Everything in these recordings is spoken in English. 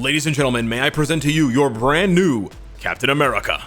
Ladies and gentlemen, may I present to you your brand new Captain America.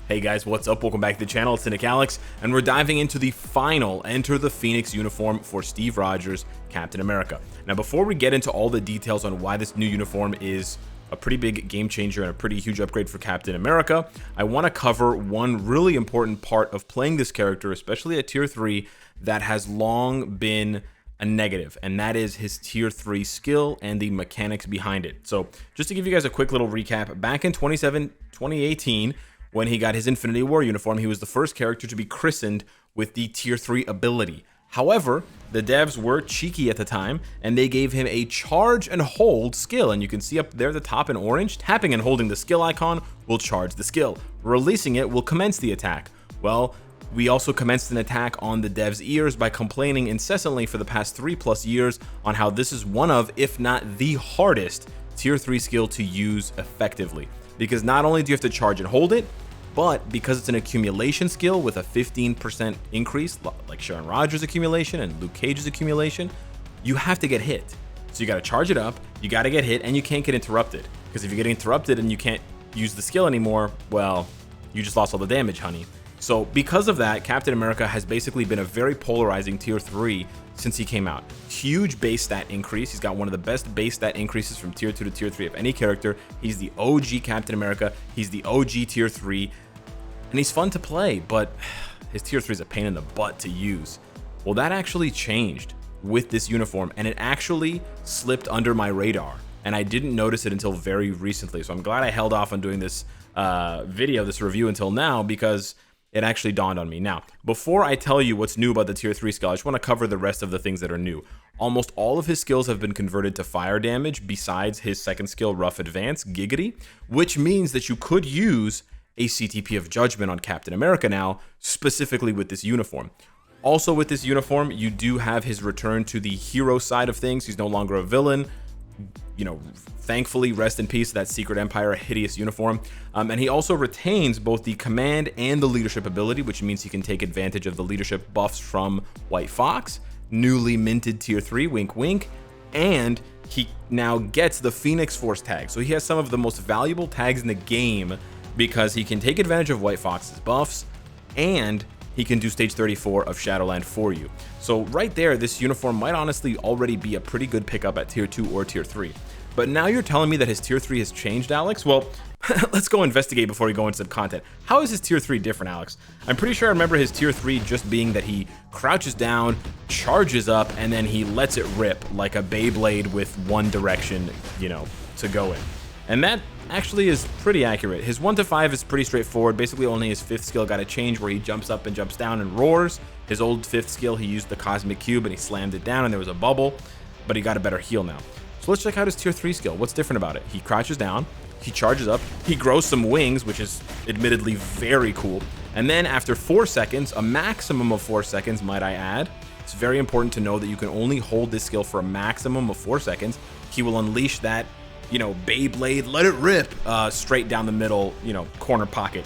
Hey guys, what's up? Welcome back to the channel. It's Cynicalex, and we're diving into the final Enter the Phoenix uniform for Steve Rogers' Captain America. Now, before we get into all the details on why this new uniform is a pretty big game changer and a pretty huge upgrade for Captain America, I want to cover one really important part of playing this character, especially at tier 3, that has long been a negative, and that is his tier 3 skill and the mechanics behind it. So just to give you guys a quick little recap, back in 2018, when he got his Infinity War uniform, he was the first character to be christened with the tier 3 ability. However, the devs were cheeky at the time, and they gave him a charge and hold skill, and you can see up there at the top in orange, tapping and holding the skill icon will charge the skill. Releasing it will commence the attack. Well, we also commenced an attack on the devs' ears by complaining incessantly for the past 3+ years on how this is one of, if not the hardest, tier 3 skill to use effectively. Because not only do you have to charge and hold it, but because it's an accumulation skill with a 15% increase, like Sharon Rogers' accumulation and Luke Cage's accumulation, you have to get hit. So you got to charge it up, you got to get hit, and you can't get interrupted. Because if you get interrupted and you can't use the skill anymore, well, you just lost all the damage, honey. So because of that, Captain America has basically been a very polarizing tier 3 since he came out. Huge base stat increase. He's got one of the best base stat increases from tier 2 to tier 3 of any character. He's the OG Captain America. He's the OG tier 3. And he's fun to play, but his tier 3 is a pain in the butt to use. Well, that actually changed with this uniform, and it actually slipped under my radar, and I didn't notice it until very recently. So I'm glad I held off on doing this this review until now, because it actually dawned on me. Now, before I tell you what's new about the tier 3 skill, I just want to cover the rest of the things that are new. Almost all of his skills have been converted to fire damage besides his second skill, Rough Advance, Giggity, which means that you could use a CTP of Judgment on Captain America now, specifically with this uniform. Also with this uniform, you do have his return to the hero side of things. He's no longer a villain. You know, thankfully, rest in peace, that Secret Empire hideous uniform. And he also retains both the command and the leadership ability, which means he can take advantage of the leadership buffs from White Fox, newly minted tier 3, wink wink, and he now gets the Phoenix Force tag. So he has some of the most valuable tags in the game because he can take advantage of White Fox's buffs, and he can do stage 34 of Shadowland for you. So right there, this uniform might honestly already be a pretty good pickup at tier 2 or tier 3. But now you're telling me that his tier 3 has changed, Alex? Well, let's go investigate before we go into some content. How is his tier 3 different, Alex? I'm pretty sure I remember his tier 3 just being that he crouches down, charges up, and then he lets it rip like a Beyblade with one direction, you know, to go in. And that actually is pretty accurate. His 1 to 5 is pretty straightforward. Basically, only his 5th skill got a change where he jumps up and jumps down and roars. His old 5th skill, he used the Cosmic Cube and he slammed it down and there was a bubble, but he got a better heal now. So let's check out his tier 3 skill. What's different about it? He crouches down, he charges up, he grows some wings, which is admittedly very cool. And then after 4 seconds, a maximum of 4 seconds, might I add, it's very important to know that you can only hold this skill for a maximum of 4 seconds. He will unleash that, you know, Beyblade, let it rip, straight down the middle, you know, corner pocket.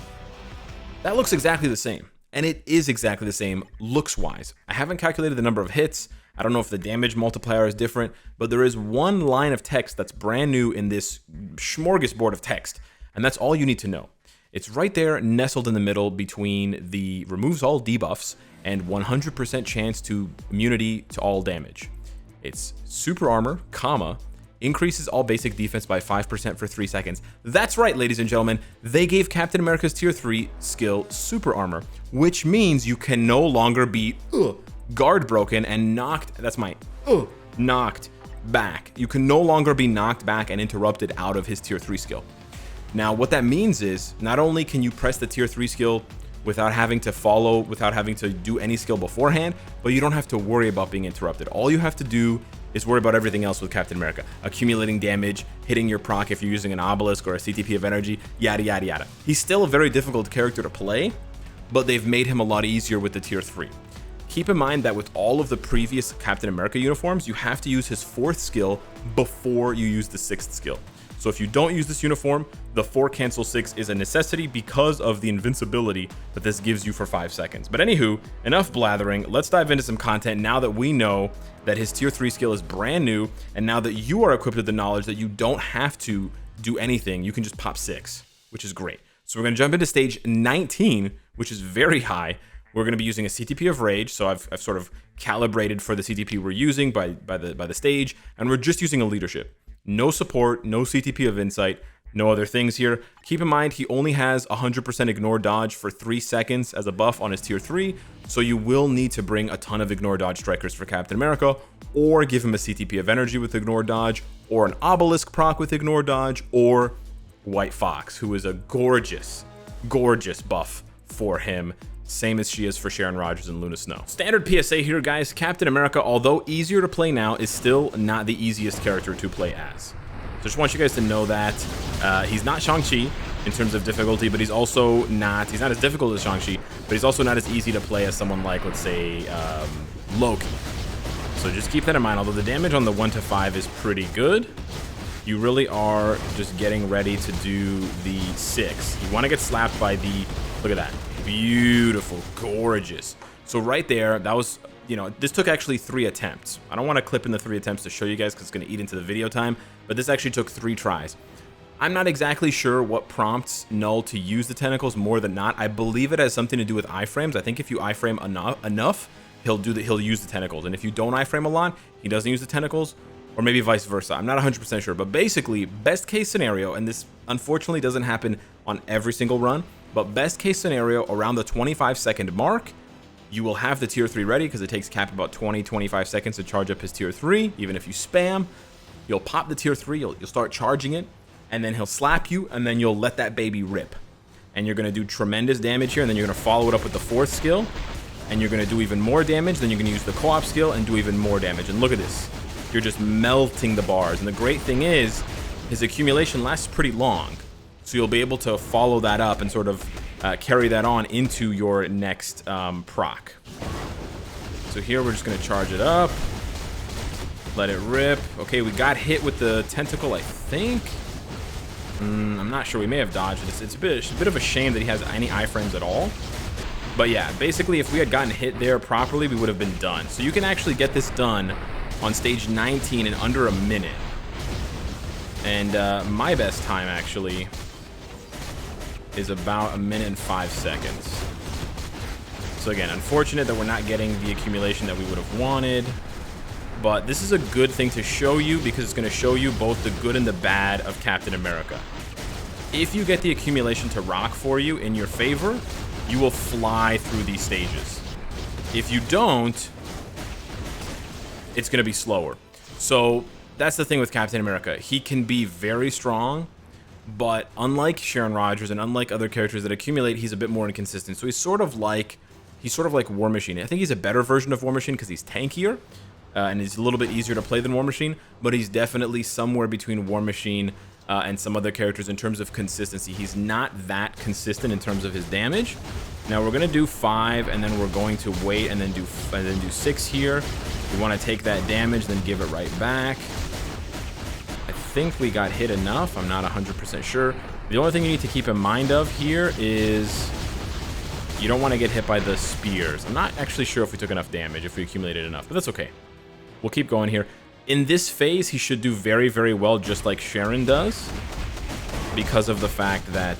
That looks exactly the same. And it is exactly the same looks-wise. I haven't calculated the number of hits. I don't know if the damage multiplier is different, but there is one line of text that's brand new in this smorgasbord of text. And that's all you need to know. It's right there, nestled in the middle between the removes all debuffs and 100% chance to immunity to all damage. It's super armor, comma, increases all basic defense by 5% for 3 seconds. That's right, ladies and gentlemen. They gave Captain America's tier 3 skill super armor, which means you can no longer be guard broken and knocked. That's my knocked back. You can no longer be knocked back and interrupted out of his tier 3 skill. Now, what that means is not only can you press the tier 3 skill without having to follow, without having to do any skill beforehand, but you don't have to worry about being interrupted. All you have to do is worry about everything else with Captain America. Accumulating damage, hitting your proc if you're using an obelisk or a CTP of energy, yada, yada, yada. He's still a very difficult character to play, but they've made him a lot easier with the tier 3. Keep in mind that with all of the previous Captain America uniforms, you have to use his 4th skill before you use the 6th skill. So if you don't use this uniform, the 4 cancel 6 is a necessity because of the invincibility that this gives you for 5 seconds. But anywho, enough blathering. Let's dive into some content now that we know that his tier 3 skill is brand new, and now that you are equipped with the knowledge that you don't have to do anything, you can just pop 6, which is great. So we're going to jump into stage 19, which is very high. We're going to be using a CTP of Rage, so I've sort of calibrated for the CTP we're using by the stage, and we're just using a leadership. No support, no CTP of Insight, no other things here. Keep in mind, he only has 100% ignore dodge for 3 seconds as a buff on his tier 3, so you will need to bring a ton of ignore dodge strikers for Captain America, or give him a CTP of energy with ignore dodge, or an obelisk proc with ignore dodge, or White Fox, who is a gorgeous buff for him. Same as she is for Sharon Rogers and Luna Snow. Standard PSA here, guys. Captain America, although easier to play now, is still not the easiest character to play as. So just want you guys to know that he's not Shang-Chi in terms of difficulty, but he's also not, he's not as difficult as Shang-Chi, but he's also not as easy to play as someone like, let's say, Loki. So just keep that in mind. Although the damage on the 1 to 5 is pretty good, you really are just getting ready to do the 6. You want to get slapped by the, look at that. Beautiful, gorgeous. So right there, that was, you know, this took actually 3 attempts. I don't want to clip in the 3 attempts to show you guys because it's going to eat into the video time, but this actually took 3 tries. I'm not exactly sure what prompts Knull to use the tentacles more than not. I believe it has something to do with iframes. I think if you iframe enough, he'll use the tentacles, and if you don't iframe a lot, he doesn't use the tentacles, or maybe vice versa. I'm not 100% sure, but basically, best case scenario, and this unfortunately doesn't happen on every single run, but best case scenario, around the 25-second mark, you will have the tier 3 ready, because it takes Cap about 20-25 seconds to charge up his tier 3. Even if you spam, you'll pop the tier 3, you'll start charging it, and then he'll slap you, and then you'll let that baby rip. And you're going to do tremendous damage here, and then you're going to follow it up with the 4th skill, and you're going to do even more damage, then you're going to use the co-op skill and do even more damage. And look at this. You're just melting the bars. And the great thing is, his accumulation lasts pretty long. So you'll be able to follow that up and sort of carry that on into your next proc. So here we're just going to charge it up. Let it rip. Okay, we got hit with the tentacle, I think. I'm not sure. We may have dodged it. It's a bit of a shame that he has any iframes at all. But yeah, basically, if we had gotten hit there properly, we would have been done. So you can actually get this done on stage 19 in under a minute. And my best time, actually, is about 1 minute and 5 seconds. So again, unfortunate that we're not getting the accumulation that we would have wanted. But this is a good thing to show you, because it's going to show you both the good and the bad of Captain America. If you get the accumulation to rock for you in your favor, you will fly through these stages. If you don't, it's going to be slower. So that's the thing with Captain America. He can be very strong, but unlike Sharon Rogers and unlike other characters that accumulate, he's a bit more inconsistent. So he's sort of like War Machine. I think he's a better version of War Machine because he's tankier, and he's a little bit easier to play than War Machine, but he's definitely somewhere between War Machine and some other characters in terms of consistency. He's not that consistent in terms of his damage. Now we're gonna do 5, and then we're going to wait and then do 6 here. We want to take that damage, then give it right back. I think we got hit enough. I'm not 100% sure. The only thing you need to keep in mind of here is you don't want to get hit by the spears. I'm not actually sure if we took enough damage, if we accumulated enough, but that's okay. We'll keep going here. In this phase, he should do very, very well, just like Sharon does, because of the fact that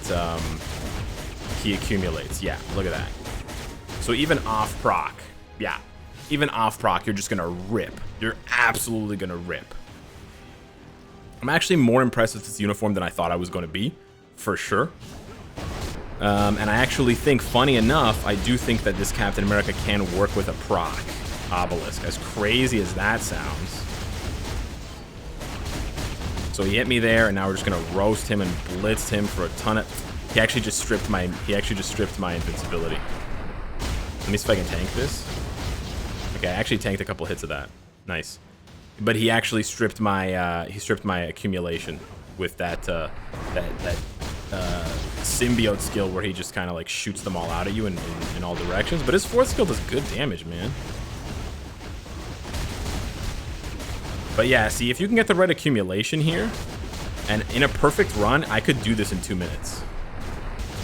he accumulates. Yeah, look at that. So even off proc, yeah, even off proc, you're just gonna rip. You're absolutely gonna rip. I'm actually more impressed with this uniform than I thought I was going to be, for sure. And I actually think, funny enough, I do think that this Captain America can work with a proc obelisk, as crazy as that sounds. So he hit me there, and now we're just gonna roast him and blitz him for a ton of. He actually just stripped my invincibility. Let me see if I can tank this. Okay, I actually tanked a couple hits of that. Nice. But he actually stripped my accumulation with that symbiote skill, where he just kind of like shoots them all out at you in all directions. But his 4th skill does good damage, man. But yeah, see, if you can get the right accumulation here, and in a perfect run, I could do this in 2 minutes.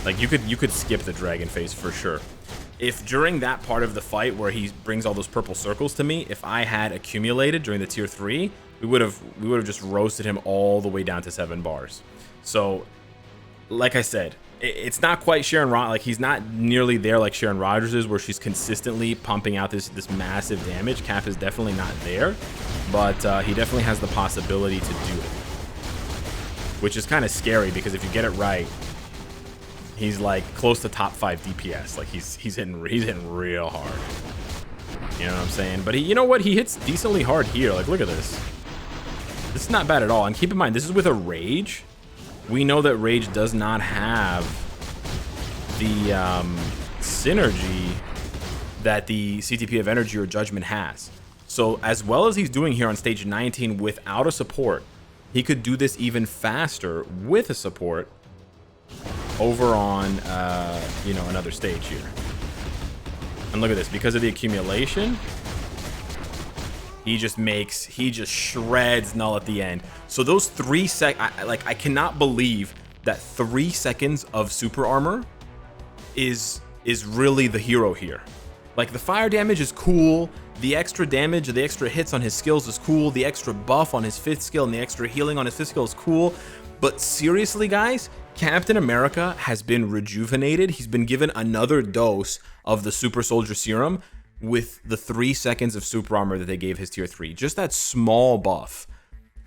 Like, you could skip the dragon phase for sure. If during that part of the fight where he brings all those purple circles to me, if I had accumulated during the tier 3, we would have just roasted him all the way down to 7 bars. So, like I said, it's not quite Sharon Rogers. Like, he's not nearly there like Sharon Rogers is, where she's consistently pumping out this massive damage. Cap is definitely not there, but he definitely has the possibility to do it, which is kind of scary because if you get it right, he's like close to top 5 DPS. Like he's hitting real hard. You know what I'm saying? But you know what? He hits decently hard here. Like, look at this. This is not bad at all. And keep in mind, this is with a Rage. We know that Rage does not have the synergy that the CTP of Energy or Judgment has. So as well as he's doing here on stage 19 without a support, he could do this even faster with a support over on, you know, another stage here. And look at this, because of the accumulation, he just shreds Knull at the end. So those 3 I cannot believe that 3 seconds of super armor is really the hero here. Like, the fire damage is cool, the extra damage, the extra hits on his skills is cool, the extra buff on his 5th skill and the extra healing on his 5th skill is cool. But seriously, guys, Captain America has been rejuvenated. He's been given another dose of the Super Soldier Serum with the 3 seconds of super armor that they gave his tier 3. Just that small buff.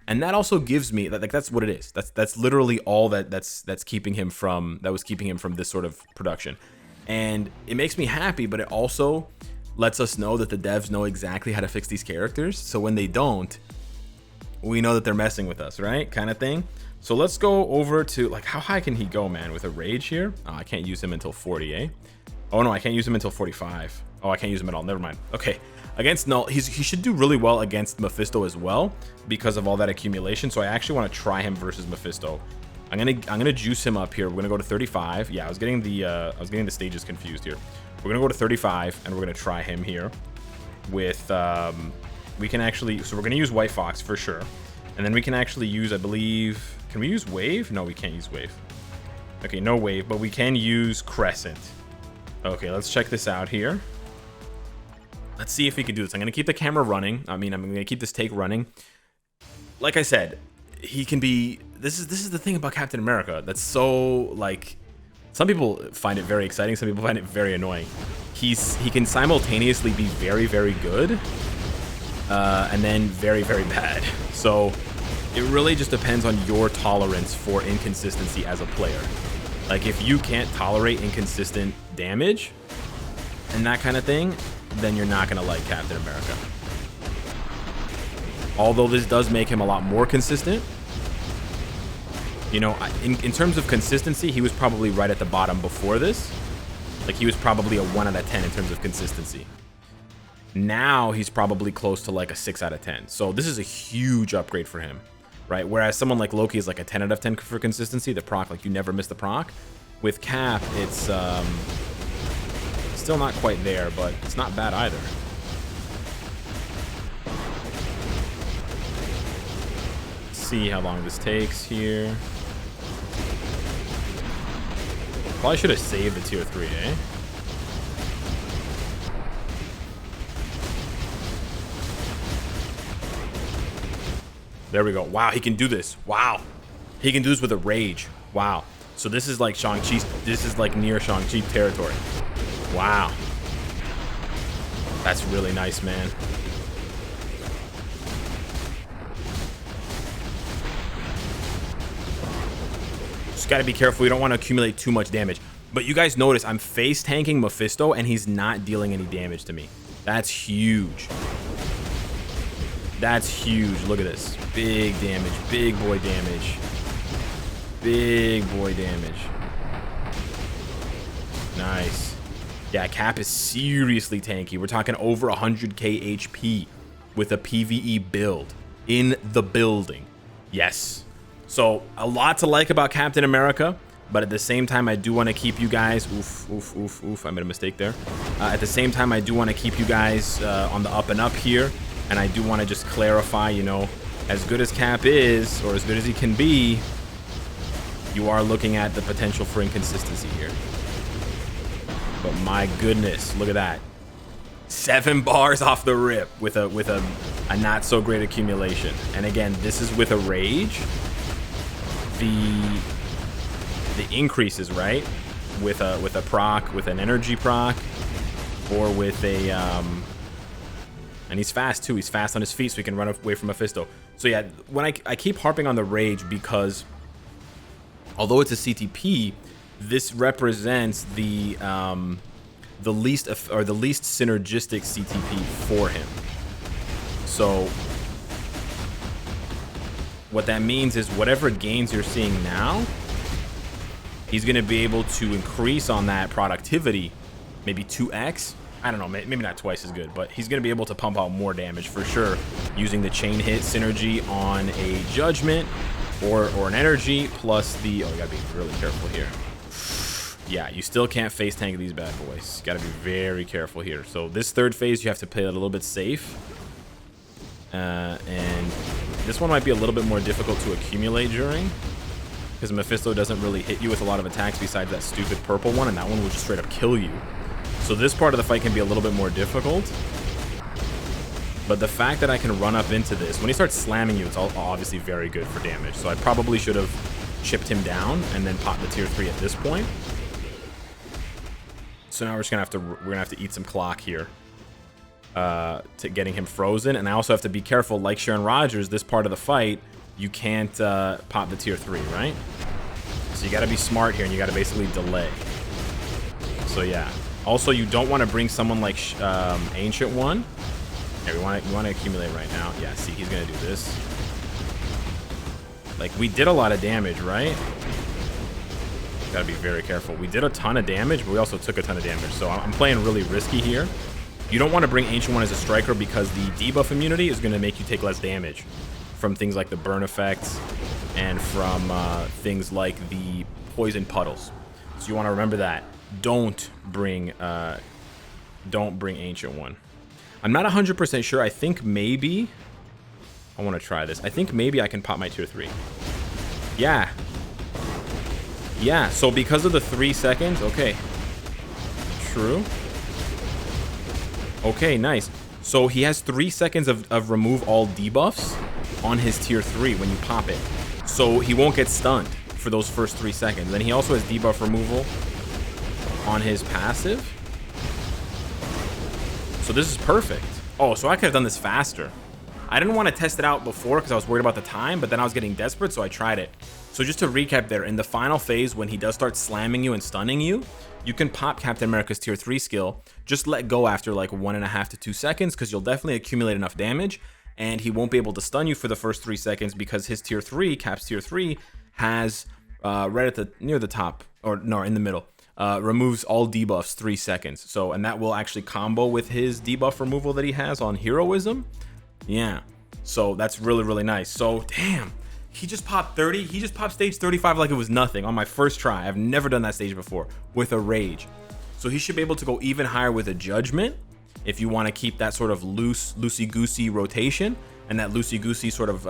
And that also gives me, like, that's what it is. That's literally all that's keeping him from, that was keeping him from this sort of production. And it makes me happy, but it also lets us know that the devs know exactly how to fix these characters. So when they don't, we know that they're messing with us, right? Kind of thing. So let's go over to, like, how high can he go, man, with a Rage here? Oh, I can't use him until 40, eh? Oh, no, I can't use him until 45. Oh, I can't use him at all. Never mind. Okay. Against Knull, he should do really well against Mephisto as well because of all that accumulation. So I actually want to try him versus Mephisto. I'm gonna juice him up here. We're gonna go to 35. Yeah, I was getting the stages confused here. We're gonna go to 35 and we're gonna try him here with we can actually, so we're gonna use White Fox for sure. And then we can actually use, I believe, can we use Wave? No, we can't use Wave. Okay, no Wave, but we can use Crescent. Okay, let's check this out here. Let's see if we can do this. I'm going to keep the camera running. I mean, I'm going to keep this take running. Like I said, he can be... This is the thing about Captain America that's so, like... Some people find it very exciting. Some people find it very annoying. He can simultaneously be very, very good and then very, very bad. So it really just depends on your tolerance for inconsistency as a player. Like, if you can't tolerate inconsistent damage and that kind of thing, then you're not going to like Captain America. Although this does make him a lot more consistent. You know, in terms of consistency, he was probably right at the bottom before this. Like, he was probably a 1 out of 10 in terms of consistency. Now he's probably close to like a 6 out of 10. So this is a huge upgrade for him, right? Whereas someone like Loki is like a 10 out of 10 for consistency. The proc, like, you never miss the proc. With Cap, it's still not quite there, but it's not bad either. Let's see how long this takes here. Probably should have saved the tier 3, eh? There we go. Wow, he can do this. Wow. He can do this with a Rage. Wow. So this is like Shang-Chi. This is like near Shang-Chi territory. Wow. That's really nice, man. Just got to be careful. We don't want to accumulate too much damage. But you guys notice I'm face tanking Mephisto and he's not dealing any damage to me. That's huge. That's huge. Look at this. Big damage. Big boy damage. Big boy damage. Nice. Yeah, Cap is seriously tanky. We're talking over 100k HP with a PvE build in the building. Yes. So a lot to like about Captain America, but at the same time, I do want to keep you guys... Oof. I made a mistake there. At the same time, I do want to keep you guys on the up and up here. And I do want to just clarify, you know, as good as Cap is, or as good as he can be, you are looking at the potential for inconsistency here. But my goodness, look at that. 7 bars off the rip with a not so great accumulation. And again, this is with a Rage. the increases, right? With a proc, with an energy proc, or with a and he's fast too. He's fast on his feet, so he can run away from Mephisto. So yeah, when I keep harping on the rage because although it's a CTP, this represents the least synergistic CTP for him. So what that means is whatever gains you're seeing now, he's going to be able to increase on that productivity, maybe 2x. I don't know, maybe not twice as good, but he's going to be able to pump out more damage for sure using the chain hit synergy on a judgment or an energy plus the... Oh, you got to be really careful here. Yeah, you still can't face tank these bad boys. Got to be very careful here. So this third phase, you have to play it a little bit safe. And this one might be a little bit more difficult to accumulate during, because Mephisto doesn't really hit you with a lot of attacks besides that stupid purple one, and that one will just straight up kill you. So this part of the fight can be a little bit more difficult. But the fact that I can run up into this, when he starts slamming you, it's obviously very good for damage. So I probably should have chipped him down and then popped the tier 3 at this point. So now we're gonna have to eat some clock here to getting him frozen. And I also have to be careful, like Sharon Rogers, this part of the fight, you can't pop the tier 3, right? So you gotta be smart here, and you gotta basically delay. So yeah. Also, you don't want to bring someone like Ancient One. Yeah, we want to accumulate right now. Yeah, see, he's gonna do this. Like, we did a lot of damage, right? Gotta be very careful. We did a ton of damage, but we also took a ton of damage. So I'm playing really risky here. You don't want to bring Ancient One as a striker because the debuff immunity is gonna make you take less damage from things like the burn effects and from things like the poison puddles. So you want to remember that. Don't bring Ancient One. I'm not 100% sure. I think maybe I want to try this. I think maybe I can pop my tier 3. Yeah. Yeah, so because of the 3 seconds, okay. True. Okay, nice. So he has 3 seconds of remove all debuffs on his tier 3 when you pop it. So he won't get stunned for those first 3 seconds. Then he also has debuff removal on his passive. So this is perfect. Oh, so I could have done this faster. I didn't want to test it out before because I was worried about the time, but then I was getting desperate, so I tried it. So just to recap there, in the final phase, when he does start slamming you and stunning you, you can pop Captain America's tier 3 skill. Just let go after like 1.5 to 2 seconds because you'll definitely accumulate enough damage, and he won't be able to stun you for the first 3 seconds because his tier 3, Cap's tier 3, has right at near the top, or no, in the middle. Removes all debuffs 3 seconds. So, and that will actually combo with his debuff removal that he has on heroism. Yeah. So that's really, really nice. So, damn. He just popped 30. He just popped stage 35 like it was nothing on my first try. I've never done that stage before with a rage. So he should be able to go even higher with a judgment if you want to keep that sort of loosey-goosey rotation and that loosey-goosey sort of,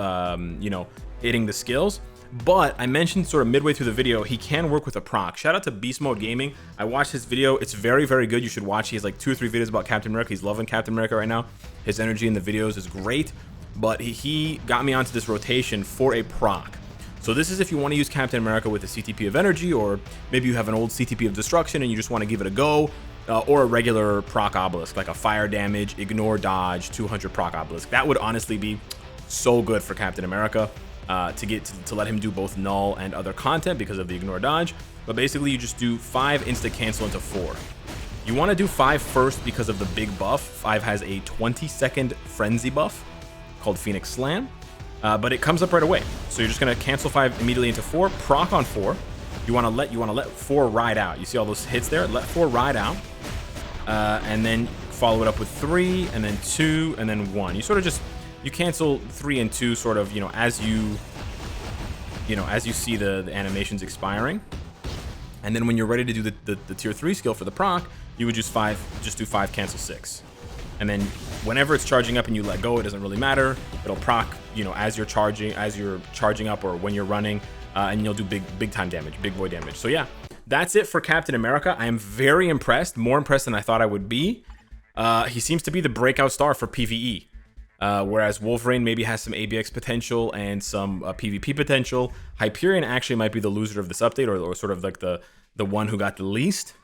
you know, hitting the skills. But I mentioned sort of midway through the video, he can work with a proc. Shout out to Beast Mode Gaming. I watched his video. It's very, very good. You should watch. He has like 2 or 3 videos about Captain America. He's loving Captain America right now. His energy in the videos is great. But he got me onto this rotation for a proc. So this is if you want to use Captain America with a CTP of energy, or maybe you have an old CTP of destruction and you just want to give it a go, or a regular proc obelisk, like a fire damage, ignore dodge, 200 proc obelisk. That would honestly be so good for Captain America. To let him do both Knull and other content because of the ignore dodge. But basically you just do 5 insta cancel into 4. You want to do 5 first because of the big buff. 5 has a 20-second frenzy buff called Phoenix Slam, but it comes up right away. So you're just gonna cancel 5 immediately into 4, proc on 4. You want to let 4 ride out. You see all those hits there? Let 4 ride out, and then follow it up with 3, and then 2, and then 1. You sort of just you cancel 3 and 2 sort of, as you see the animations expiring. And then when you're ready to do the tier 3 skill for the proc, you would just do 5 cancel 6. And then whenever it's charging up and you let go, it doesn't really matter. It'll proc, as you're charging up or when you're running, and you'll do big time damage, big boy damage. So yeah, that's it for Captain America. I am very impressed, more impressed than I thought I would be. He seems to be the breakout star for PvE. Whereas Wolverine maybe has some ABX potential and some PvP potential. Hyperion actually might be the loser of this update, or sort of like the one who got the least.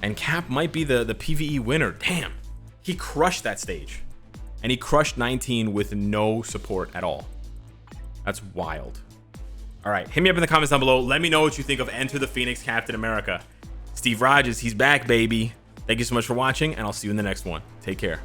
And Cap might be the PvE winner. Damn, he crushed that stage. And he crushed 19 with no support at all. That's wild. All right, hit me up in the comments down below. Let me know what you think of Enter the Phoenix Captain America. Steve Rogers, he's back, baby. Thank you so much for watching, and I'll see you in the next one. Take care.